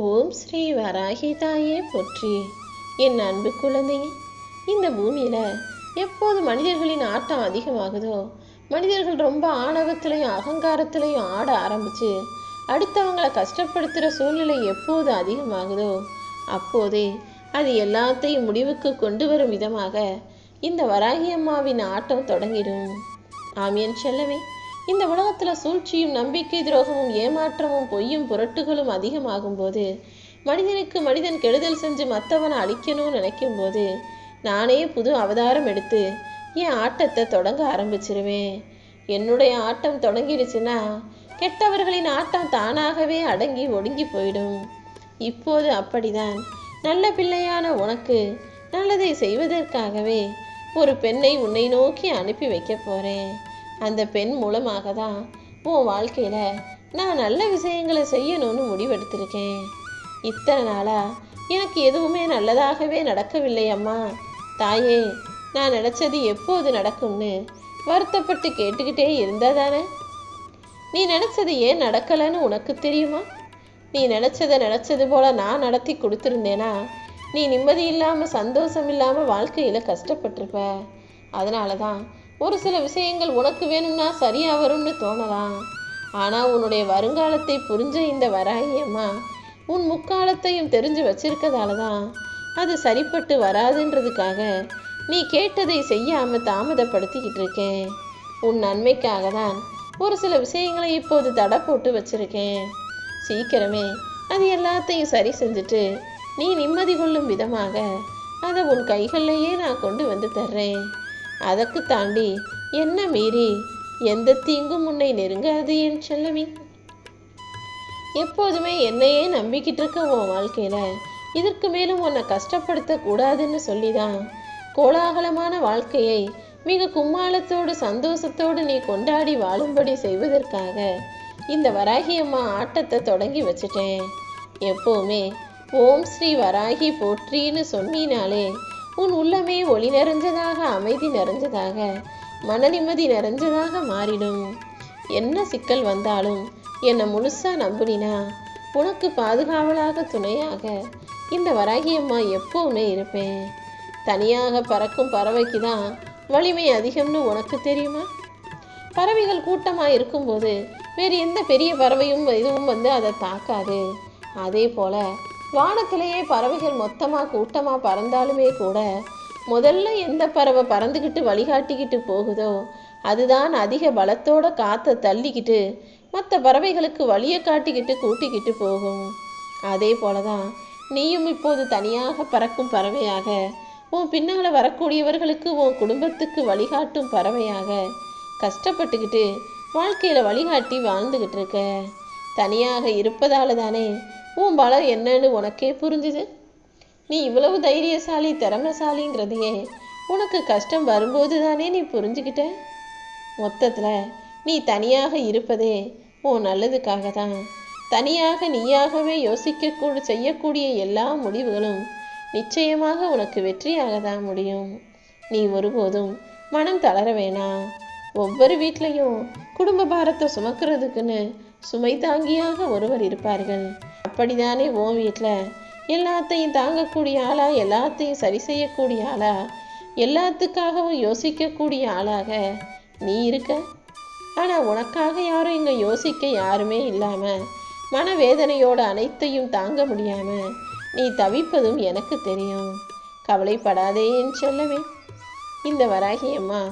ஓம் ஸ்ரீ வராகி தாயே போற்றி. என் அன்பு குழந்தையே, இந்த பூமியில் எப்போது மனிதர்களின் ஆட்டம் அதிகமாகுதோ, மனிதர்கள் ரொம்ப ஆணவத்திலையும் அகங்காரத்திலையும் ஆட ஆரம்பித்து அடுத்தவங்களை கஷ்டப்படுத்துகிற சூழ்நிலை எப்போது அதிகமாகுதோ அப்போதே அது எல்லாத்தையும் முடிவுக்கு கொண்டு வரும் விதமாக இந்த வராகி அம்மாவின் ஆட்டம் தொடங்கிடும். ஆமியன் செல்லவே, இந்த உலகத்தில் சூழ்ச்சியும் நம்பிக்கை துரோகமும் ஏமாற்றமும் பொய்யும் புரட்டுகளும் அதிகமாகும் போது, மனிதனுக்கு மனிதன் கெடுதல் செஞ்சு மற்றவனை அழிக்கணும்னு நினைக்கும் போது, நானே புது அவதாரம் எடுத்து என் ஆட்டத்தை தொடங்க ஆரம்பிச்சிருவேன். என்னுடைய ஆட்டம் தொடங்கிடுச்சுன்னா கெட்டவர்களின் ஆட்டம் தானாகவே அடங்கி ஒடுங்கி போயிடும். இப்போது அப்படிதான் நல்ல பிள்ளையான உனக்கு நல்லதை செய்வதற்காகவே ஒரு பெண்ணை உன்னை நோக்கி அனுப்பி வைக்க போகிறேன். அந்த பெண் மூலமாக தான் உன் வாழ்க்கையில் நான் நல்ல விஷயங்களை செய்யணும்னு முடிவெடுத்திருக்கேன். இத்தனை நாளாக எனக்கு எதுவுமே நல்லதாகவே நடக்கவில்லை அம்மா. தாயே, நான் நினச்சது எப்போது நடக்கும்னு வருத்தப்பட்டு கேட்டுக்கிட்டே இருந்தாதானே? நீ நினச்சது ஏன் நடக்கலைன்னு உனக்கு தெரியுமா? நீ நினச்சது போல் நான் நடத்தி கொடுத்துருந்தேனா நீ நிம்மதி இல்லாமல் சந்தோஷம் இல்லாமல் வாழ்க்கையில் கஷ்டப்பட்டிருப்ப. அதனால தான் ஒரு சில விஷயங்கள் உனக்கு வேணும்னா சரியாக வரும்னு தோணலாம். ஆனால் உன்னுடைய வருங்காலத்தை புரிஞ்ச இந்த வராகி அம்மா உன் முக்காலத்தையும் தெரிஞ்சு வச்சிருக்கதால தான் அது சரிப்பட்டு வராதுன்றதுக்காக நீ கேட்டதை செய்யாமல் தாமதப்படுத்திக்கிட்டு இருக்கேன். உன் நன்மைக்காக தான் ஒரு சில விஷயங்களை இப்போது தடை போட்டு வச்சிருக்கேன். சீக்கிரமே அது எல்லாத்தையும் சரி செஞ்சுட்டு நீ நிம்மதி கொள்ளும் விதமாக அதை உன் கைகள்லையே நான் கொண்டு வந்து தர்றேன். அதற்கு தாண்டி என்ன மீறி எந்த தீங்கும் உன்னை நெருங்காது என் செல்லவி. எப்போதுமே என்னையே நம்பிக்கிட்டு இருக்க உன் வாழ்க்கையில் இதற்கு மேலும் உன்னை கஷ்டப்படுத்தக்கூடாதுன்னு சொல்லிதான் கோலாகலமான வாழ்க்கையை மிக கும்மாளத்தோடு சந்தோஷத்தோடு நீ கொண்டாடி வாழும்படி செய்வதற்காக இந்த வராகி அம்மா ஆட்டத்தை தொடங்கி வச்சுட்டேன். எப்போவுமே ஓம் ஸ்ரீ வராகி போற்றின்னு சொன்னினாலே உன் உள்ளமே ஒளி நிறைஞ்சதாக, அமைதி நிறைஞ்சதாக, மன நிம்மதி நிறைஞ்சதாக மாறிடும். என்ன சிக்கல் வந்தாலும் என்னை முழுசாக நம்புனினா உனக்கு பாதுகாவலாக துணையாக இந்த வராகி அம்மா எப்போவுமே இருப்பேன். தனியாக பறக்கும் பறவைக்கு தான் வலிமை அதிகம்னு உனக்கு தெரியுமா? பறவைகள் கூட்டமாக இருக்கும்போது வேறு எந்த பெரிய பறவையும் இதுவும் அதை தாக்காது. அதே போல் வானத்திலேயே பறவைகள் மொத்தமாக கூட்டமாக பறந்தாலுமே கூட முதல்ல எந்த பறவை பறந்துக்கிட்டு வழிகாட்டிக்கிட்டு போகுதோ அதுதான் அதிக பலத்தோட காற்றை தள்ளிக்கிட்டு மற்ற பறவைகளுக்கு வழியை காட்டிக்கிட்டு கூட்டிக்கிட்டு போகும். அதே போல தான் நீயும் இப்போது தனியாக பறக்கும் பறவையாக, உன் பின்னால் வரக்கூடியவர்களுக்கு உன் குடும்பத்துக்கு வழிகாட்டும் பறவையாக கஷ்டப்பட்டுக்கிட்டு வாழ்க்கையில் வழிகாட்டி வாழ்ந்துக்கிட்டு இருக்க. தனியாக இருப்பதால தானே உன் பலம் என்னன்னு உனக்கே புரிஞ்சுது. நீ இவ்வளவு தைரியசாலி திறமைசாலிங்கிறதையே உனக்கு கஷ்டம் வரும்போது தானே நீ புரிஞ்சுக்கிட்ட. மொத்தத்தில் நீ தனியாக இருப்பதே உன் நல்லதுக்காக தான். தனியாக நீயாகவே செய்யக்கூடிய எல்லா முடிவுகளும் நிச்சயமாக உனக்கு வெற்றியாக தான் முடியும். நீ ஒருபோதும் மனம் தளர வேணாம். ஒவ்வொரு வீட்லையும் குடும்ப பாரத்தை சுமக்கிறதுக்குன்னு சுமை தாங்கியாக ஒருவர் இருப்பார்கள். அப்படிதானே உன் வீட்டில் எல்லாத்தையும் தாங்கக்கூடிய ஆளா, எல்லாத்தையும் சரி செய்யக்கூடிய ஆளா, எல்லாத்துக்காகவும் யோசிக்கக்கூடிய ஆளாக நீ இருக்க. ஆனால் உனக்காக யாரும் இங்கே யோசிக்க யாருமே இல்லாமல் மனவேதனையோட அனைத்தையும் தாங்க முடியாமல் நீ தவிப்பதும் எனக்கு தெரியும். கவலைப்படாதே என் செல்லவே. இந்த வராகி அம்மா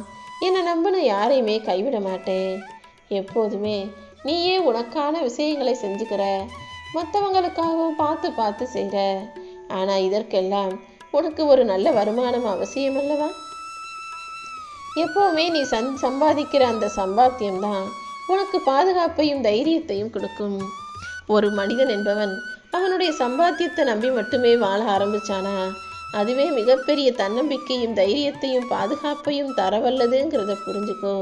என்னை நம்பின யாரையுமே கைவிட மாட்டேன். எப்போதுமே நீயே உனக்கான விஷயங்களை செஞ்சுக்கிற, மற்றவங்களுக்காகவும் பார்த்து பார்த்து செய்கிற. ஆனால் இதற்கெல்லாம் உனக்கு ஒரு நல்ல வருமானம் அவசியம் அல்லவா? எப்போவுமே நீ சம்பாதிக்கிற அந்த சம்பாத்தியம்தான் உனக்கு பாதுகாப்பையும் தைரியத்தையும் கொடுக்கும். ஒரு மனிதன் என்பவன் அவனுடைய சம்பாத்தியத்தை நம்பி மட்டுமே வாழ ஆரம்பிச்சானா அதுவே மிகப்பெரிய தன்னம்பிக்கையும் தைரியத்தையும் பாதுகாப்பையும் தரவல்லதுங்கிறத புரிஞ்சுக்கோ.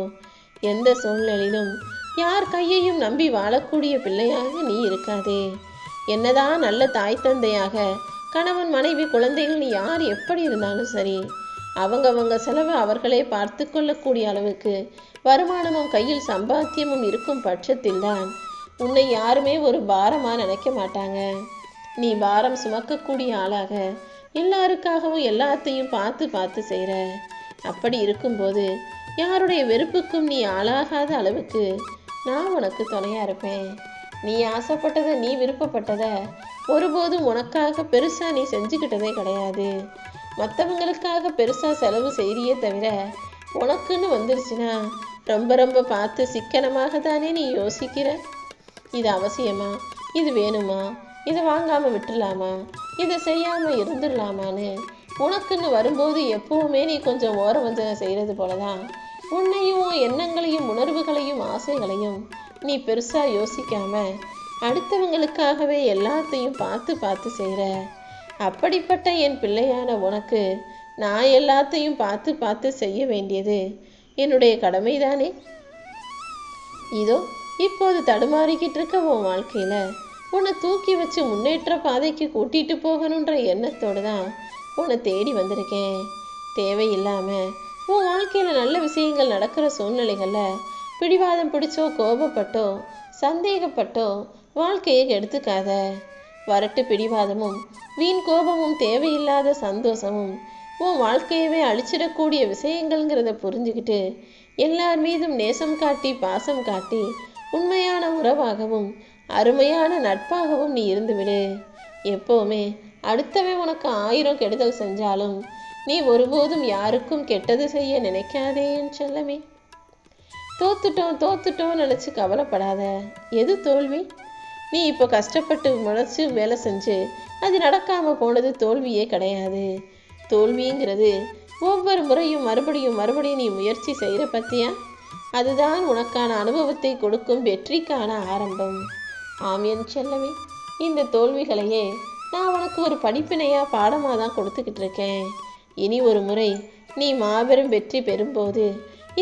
எந்த சூழ்நிலையிலும் யார் கையையும் நம்பி வாழக்கூடிய பிள்ளையாக நீ இருக்காதே. என்னதான் நல்ல தாய் தந்தையாக, கணவன் மனைவி குழந்தைகள் யார் எப்படி இருந்தாலும் சரி, அவங்க செலவை அவர்களே பார்த்து கொள்ளக்கூடிய அளவுக்கு வருமானமும் கையில் சம்பாத்தியமும் இருக்கும் பட்சத்தில் தான் உன்னை யாருமே ஒரு பாரமாக நினைக்க மாட்டாங்க. நீ பாரம் சுமக்கக்கூடிய ஆளாக எல்லாருக்காகவும் எல்லாத்தையும் பார்த்து பார்த்து செய்கிற. அப்படி இருக்கும்போது யாருடைய வெறுப்புக்கும் நீ ஆளாகாத அளவுக்கு நான் உனக்கு துணையாக இருப்பேன். நீ ஆசைப்பட்டதை, நீ விருப்பப்பட்டதை ஒருபோதும் உனக்காக பெருசாக நீ செஞ்சுக்கிட்டதே கிடையாது. மற்றவங்களுக்காக பெருசாக செலவு செய்கிறியே தவிர உனக்குன்னு வந்துருச்சுன்னா ரொம்ப ரொம்ப பார்த்து சிக்கனமாக தானே நீ யோசிக்கிற. இது அவசியமா, இது வேணுமா, இதை வாங்காமல் விட்டுடலாமா, இதை செய்யாமல் இருந்துடலாமான்னு உனக்குன்னு வரும்போது எப்பவுமே நீ கொஞ்சம் ஓரவஞ்சனை செய்கிறது போல தான் உன்னையும் எண்ணங்களையும் உணர்வுகளையும் ஆசைகளையும் நீ பெருசாக யோசிக்காம அடுத்தவங்களுக்காகவே எல்லாத்தையும் பார்த்து பார்த்து செய்கிற. அப்படிப்பட்ட என் பிள்ளையான உனக்கு நான் எல்லாத்தையும் பார்த்து பார்த்து செய்ய வேண்டியது என்னுடைய கடமைதானே. இதோ இப்போது தடுமாறிக்கிட்டு இருக்க உன் வாழ்க்கையில் உன்னை தூக்கி வச்சு முன்னேற்ற பாதைக்கு கூட்டிகிட்டு போகணுன்ற எண்ணத்தோடு தான் உன்னை தேடி வந்திருக்கேன். தேவையில்லாமல் உன் வாழ்க்கையில் நல்ல விஷயங்கள் நடக்கிற சூழ்நிலைகளில் பிடிவாதம் பிடிச்சோ, கோபப்பட்டோ, சந்தேகப்பட்டோ வாழ்க்கையை கெடுத்துக்காத. வரட்டு பிடிவாதமும் வீண் கோபமும் தேவையில்லாத சந்தோஷமும் உன் வாழ்க்கையவே அழிச்சிடக்கூடிய விஷயங்கள்ங்கிறத புரிஞ்சுக்கிட்டு எல்லார் மீதும் நேசம் காட்டி பாசம் காட்டி உண்மையான உறவாகவும் அருமையான நட்பாகவும் நீ இருந்துவிடு. எப்போவுமே அடுத்தவன் உனக்கு 1000 கெடுதல் செஞ்சாலும் நீ ஒருபோதும் யாருக்கும் கெட்டது செய்ய நினைக்காதே என் செல்லமே. தோத்துட்டோம் நினச்சி கவலைப்படாத. எது தோல்வி? நீ இப்போ கஷ்டப்பட்டு முளைச்சி வேலை செஞ்சு அது நடக்காமல் போனது தோல்வியே கிடையாது. தோல்விங்கிறது ஒவ்வொரு முறையும் மறுபடியும் நீ முயற்சி செய்கிற பற்றியா, அதுதான் உனக்கான அனுபவத்தை கொடுக்கும் வெற்றிக்கான ஆரம்பம். ஆம் என் செல்லமே, இந்த தோல்விகளையே நான் உனக்கு ஒரு படிப்பினையாக பாடமாக தான் கொடுத்துக்கிட்டு இருக்கேன். இனி ஒரு முறை நீ மாபெரும் வெற்றி பெறும்போது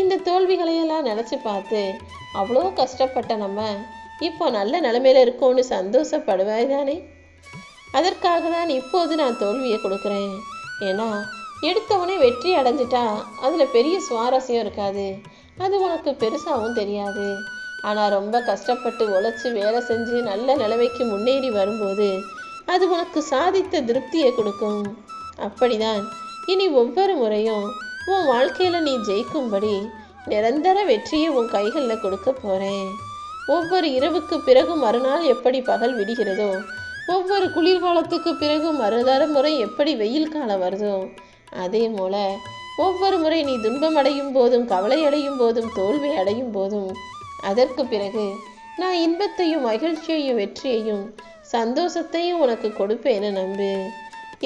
இந்த தோல்விகளையெல்லாம் நினச்சி பார்த்து அவ்வளோ கஷ்டப்பட்ட நம்ம இப்போ நல்ல நிலைமையில இருக்கோன்னு சந்தோஷப்படுவாய் தானே. அதற்காக தான் இப்போது நான் தோல்வியை கொடுக்குறேன். ஏன்னா எடுத்தவனே வெற்றி அடைஞ்சிட்டா அதில் பெரிய சுவாரஸ்யம் இருக்காது, அது உனக்கு பெருசாகவும் தெரியாது. ஆனால் ரொம்ப கஷ்டப்பட்டு உழைச்சி வேலை செஞ்சு நல்ல நிலைமைக்கு முன்னேறி வரும்போது அது உனக்கு சாதித்த திருப்தியை கொடுக்கும். அப்படிதான் இனி ஒவ்வொரு முறையும் உன் வாழ்க்கையில் நீ ஜெயிக்கும்படி நிரந்தர வெற்றியை உன் கைகளில் கொடுக்க போகிறேன். ஒவ்வொரு இரவுக்கு பிறகு மறுநாள் எப்படி பகல் விடுகிறதோ, ஒவ்வொரு குளிர்காலத்துக்கு பிறகு மறுதர எப்படி வெயில் காலம் வருதோ, அதே போல ஒவ்வொரு முறை நீ துன்பம் அடையும் போதும், கவலை அடையும் போதும், தோல்வி அடையும் போதும் அதற்கு பிறகு நான் இன்பத்தையும் மகிழ்ச்சியையும் வெற்றியையும் சந்தோஷத்தையும் உனக்கு கொடுப்பேன்னு நம்பு.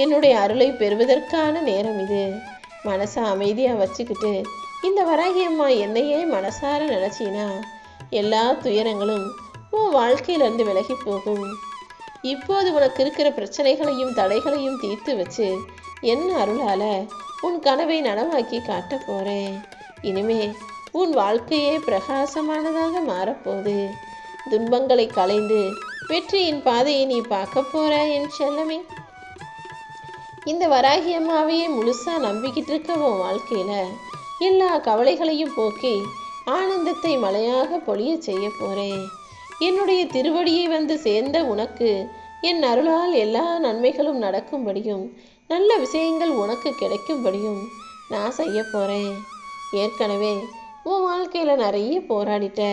என்னுடைய அருளை பெறுவதற்கான நேரம் இது. மனசை அமைதியாக வச்சுக்கிட்டு இந்த வராகி அம்மா என்னையே மனசார நினச்சினா எல்லா துயரங்களும் உன் வாழ்க்கையிலேருந்து விலகி போகும். இப்போது உனக்கு இருக்கிற பிரச்சனைகளையும் தடைகளையும் தீர்த்து வச்சு என் அருளால் உன் கனவை நனவாக்கி காட்ட போகிறேன். இனிமே உன் வாழ்க்கையே பிரகாசமானதாக மாறப்போகுது. துன்பங்களை களைந்து வெற்றியின் பாதையை நீ பார்க்க போற என் செல்லமே. இந்த வராகி அம்மாவையே முழுசாக நம்பிக்கிட்டு இருக்க உன் வாழ்க்கையில் எல்லா கவலைகளையும் போக்கி ஆனந்தத்தை மழையாக பொழிய செய்ய போகிறேன். என்னுடைய திருவடியை வந்து சேர்ந்த உனக்கு என் அருளால் எல்லா நன்மைகளும் நடக்கும்படியும் நல்ல விஷயங்கள் உனக்கு கிடைக்கும்படியும் நான் செய்ய போகிறேன். ஏற்கனவே உன் வாழ்க்கையில் நிறைய போராடிட்ட,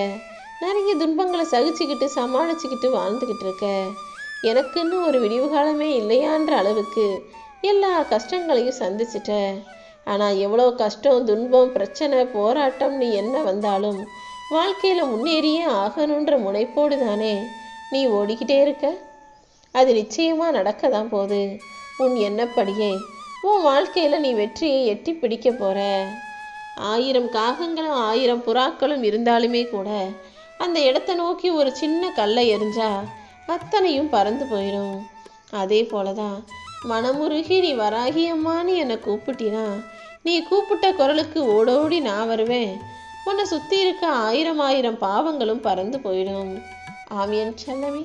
நிறைய துன்பங்களை சகிச்சுக்கிட்டு சமாளிச்சுக்கிட்டு வாழ்ந்துக்கிட்டு இருக்க. எனக்குன்னு ஒரு விடிவு காலமே இல்லையான்ற அளவுக்கு எல்லா கஷ்டங்களையும் சந்திச்சிட்ட. ஆனால் எவ்வளோ கஷ்டம், துன்பம், பிரச்சனை, போராட்டம் நீ என்ன வந்தாலும் வாழ்க்கையில் முன்னேறியே ஆகணுன்ற முனைப்போடு தானே நீ ஓடிக்கிட்டே இருக்க. அது நிச்சயமாக நடக்க தான் போகுது. உன் எண்ணப்படியே உன் வாழ்க்கையில் நீ வெற்றியை எட்டி பிடிக்க போகிற. 1000 காகங்களும் 1000 புறாக்களும் இருந்தாலுமே கூட அந்த இடத்த நோக்கி ஒரு சின்ன கல்லை எறிஞ்சா அத்தனையும் பறந்து போயிடும். அதே போல தான் மனமுருகி நீ வராகி அம்மான்னு என்னை கூப்பிட்டினா நீ கூப்பிட்ட குரலுக்கு ஓடோடி நான் வருவேன். உன்னை சுற்றி இருக்க 1000 பாவங்களும் பறந்து போயிடும். ஆம் என் செல்லமே,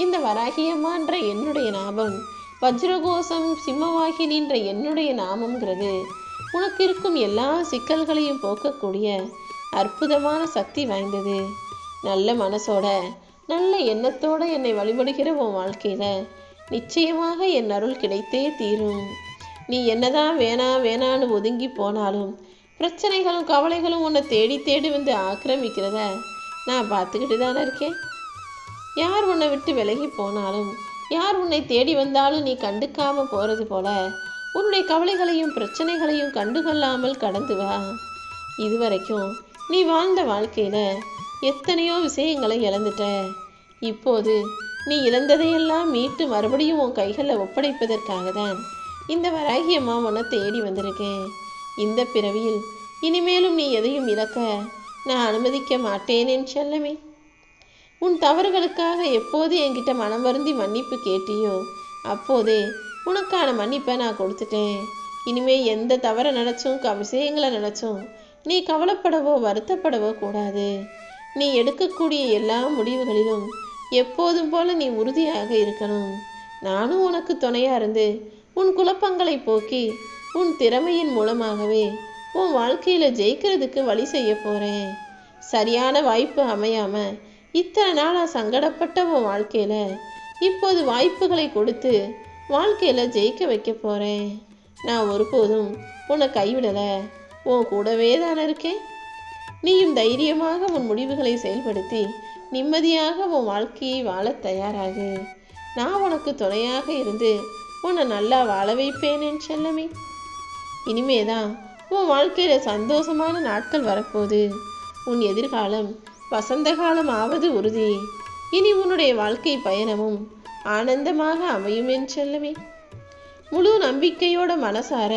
இந்த வராகி அம்மான்ற என்னுடைய நாமம், வஜ்ரகோசம் சிம்மவாகினின்ற என்னுடைய நாமங்கிறது உனக்கு இருக்கும் எல்லா சிக்கல்களையும் போக்கக்கூடிய அற்புதமான சக்தி வாய்ந்தது. நல்ல மனசோட நல்ல எண்ணத்தோட என்னை வழிபடுகிற உன் வாழ்க்கையில் நிச்சயமாக என் அருள் கிடைத்தே தீரும். நீ என்னதான் வேணான்னு ஒதுங்கி போனாலும் பிரச்சனைகளும் கவலைகளும் உன்னை தேடி தேடி வந்து ஆக்கிரமிக்கிறத நான் பார்த்துக்கிட்டு தானே இருக்கேன். யார் உன்னை விட்டு விலகி போனாலும், யார் உன்னை தேடி வந்தாலும் நீ கண்டுக்காம போறது போல உன்னுடைய கவலைகளையும் பிரச்சனைகளையும் கண்டுகொள்ளாமல் கடந்து வா. இதுவரைக்கும் நீ வாழ்ந்த வாழ்க்கையில எத்தனையோ விஷயங்களை இழந்துட்ட. இப்போது நீ இழந்ததையெல்லாம் மீட்டு மறுபடியும் உன் கைகளில் ஒப்படைப்பதற்காக தான் இந்த வராகி அம்மா உன்னை தேடி வந்திருக்கேன். இந்த பிறவியில் இனிமேலும் நீ எதையும் இழக்க நான் அனுமதிக்க மாட்டேனேன் செல்லமே. உன் தவறுகளுக்காக எப்போது என்கிட்ட மனம் வருந்தி மன்னிப்பு கேட்டியோ அப்போதே உனக்கான மன்னிப்பை நான் கொடுத்துட்டேன். இனிமே எந்த தவறை நினச்சும் விஷயங்களை நினச்சும் நீ கவலைப்படவோ வருத்தப்படவோ கூடாது. நீ எடுக்கக்கூடிய எல்லா முடிவுகளிலும் எப்போதும் போல நீ உறுதியாக இருக்கணும். நானும் உனக்கு துணையாக இருந்து உன் குழப்பங்களை போக்கி உன் திறமையின் மூலமாகவே உன் வாழ்க்கையில் ஜெயிக்கிறதுக்கு வழி செய்ய போகிறேன். சரியான வாய்ப்பு அமையாமல் இத்தனை நாளாக சங்கடப்பட்ட உன் வாழ்க்கையில் இப்போது வாய்ப்புகளை கொடுத்து வாழ்க்கையில் ஜெயிக்க வைக்க போகிறேன். நான் ஒருபோதும் உன்னை கைவிடலை, உன் கூடவே தானே இருக்கேன். நீயும் தைரியமாக உன் முடிவுகளை செயல்படுத்தி நிம்மதியாக உன் வாழ்க்கையை வாழ தயாராகு. நான் உனக்கு துணையாக இருந்து உன்னை நல்லா வாழ வைப்பேனேன் செல்லமே. இனிமேதான் உன் வாழ்க்கையில் சந்தோஷமான நாட்கள் வரப்போகுது. உன் எதிர்காலம் வசந்த காலம் ஆவது உறுதி. இனி உன்னுடைய வாழ்க்கை பயணமும் ஆனந்தமாக அமையுமேன் செல்லமே. முழு நம்பிக்கையோட மனசார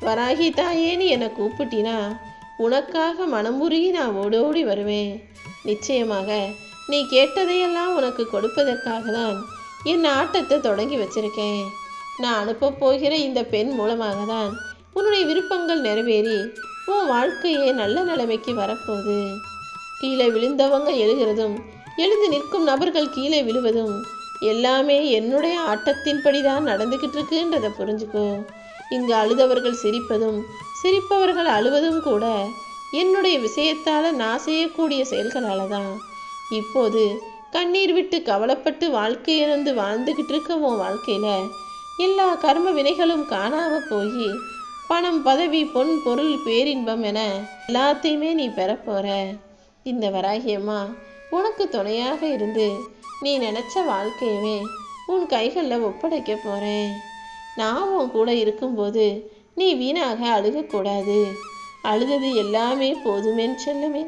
வராகி தாயேன்னு என்னை கூப்பிட்டினா உனக்காக மனமுருகி நான் ஓடோடி வருவேன். நிச்சயமாக நீ கேட்டதையெல்லாம் உனக்கு கொடுப்பதற்காக தான் என் ஆட்டத்தை தொடங்கி வச்சிருக்கேன். நான் அனுப்ப போகிற இந்த பெண் மூலமாக தான் உன்னுடைய விருப்பங்கள் நிறைவேறி உன் வாழ்க்கையே நல்ல நிலைமைக்கு வரப்போகுது. கீழே விழுந்தவங்க எழுகிறதும் எழுந்து நிற்கும் நபர்கள் கீழே விழுவதும் எல்லாமே என்னுடைய ஆட்டத்தின்படி தான் நடந்துக்கிட்டு இருக்குன்றதை புரிஞ்சுக்கோ. இங்கு அழுதவர்கள் சிரிப்பதும் சிரிப்பவர்கள் அழுவதும் கூட என்னுடைய விஷயத்தால் நான் செய்யக்கூடிய செயல்களால் தான். இப்போது கண்ணீர் விட்டு கவலைப்பட்டு வாழ்க்கையிலிருந்து வாழ்ந்துக்கிட்டு இருக்க உன் வாழ்க்கையில் எல்லா கர்ம வினைகளும் காணாமல் போய் பணம் பதவி பொன் பொருள் பேரின்பம் என எல்லாத்தையுமே நீ பெறப்போற. இந்த வராகியம்மா உனக்கு துணையாக இருந்து நீ நினச்ச வாழ்க்கையவே உன் கைகளில் ஒப்படைக்க போகிறேன். நான் உன் கூட இருக்கும்போது நீ வீணாக அழுகக்கூடாது. அழுதது எல்லாமே போதுமேன்னு செல்லுமே.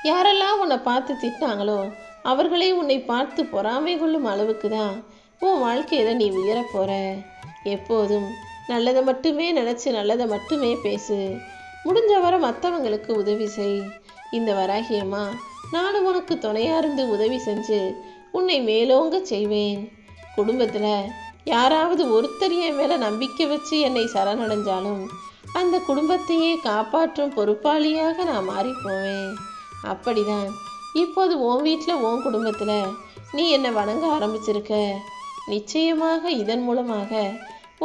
யாரெல்லாம் உன்னை பார்த்து திட்டாங்களோ அவர்களே உன்னை பார்த்து பொறாமை கொள்ளும் அளவுக்கு தான் உன் வாழ்க்கையில் நீ உயரப்போகிற. எப்போதும் நல்லதை மட்டுமே நினச்சி நல்லதை மட்டுமே பேசு. முடிஞ்சவரை மற்றவங்களுக்கு உதவி செய். இந்த வராகியம்மா நானும் உனக்கு துணையாக இருந்து உதவி செஞ்சு உன்னை மேலோங்க செய்வேன். குடும்பத்தில் யாராவது ஒருத்தர் என் மேலே நம்பிக்கை வச்சு என்னை சரணடைஞ்சாலும் அந்த குடும்பத்தையே காப்பாற்றும் பொறுப்பாளியாக நான் மாறிப்போவேன். அப்படிதான் இப்போது உன் வீட்டில் உன் குடும்பத்தில் நீ என்னை வணங்க ஆரம்பிச்சிருக்க. நிச்சயமாக இதன் மூலமாக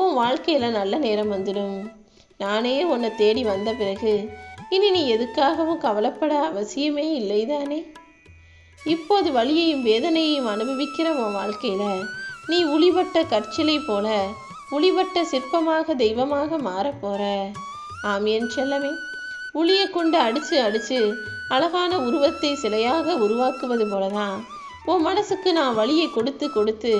உன் வாழ்க்கையில் நல்ல நேரம் வந்துடும். நானே உன்னை தேடி வந்த பிறகு இனி நீ எதுக்காகவும் கவலைப்பட அவசியமே இல்லைதானே. இப்போது வலியையும் வேதனையையும் அனுபவிக்கிற உன் வாழ்க்கையில் நீ உளிபட்ட கற்சிலை போல உளிபட்ட சிற்பமாக தெய்வமாக மாறப்போற. ஆம் என் செல்லமே. உளியை கொண்டு அடித்து அழகான உருவத்தை சிலையாக உருவாக்குவது போலதான் உன் மனசுக்கு நான் வலியை கொடுத்து கொடுத்து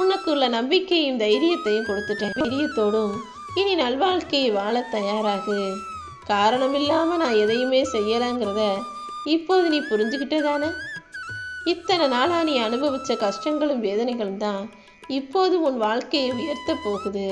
உனக்குள்ள நம்பிக்கையும் தைரியத்தையும் கொடுத்துட்டேன். தைரியத்தோடும் இனி நல்வாழ்க்கையை வாழ தயாராகு. காரணம் இல்லாமல் நான் எதையுமே செய்யலைங்கிறத இப்போது நீ புரிஞ்சுக்கிட்டதானே. இத்தனை நாளாக நீ அனுபவித்த கஷ்டங்களும் வேதனைகளும் தான் இப்போது உன் வாழ்க்கையை உயர்த்த போகுது.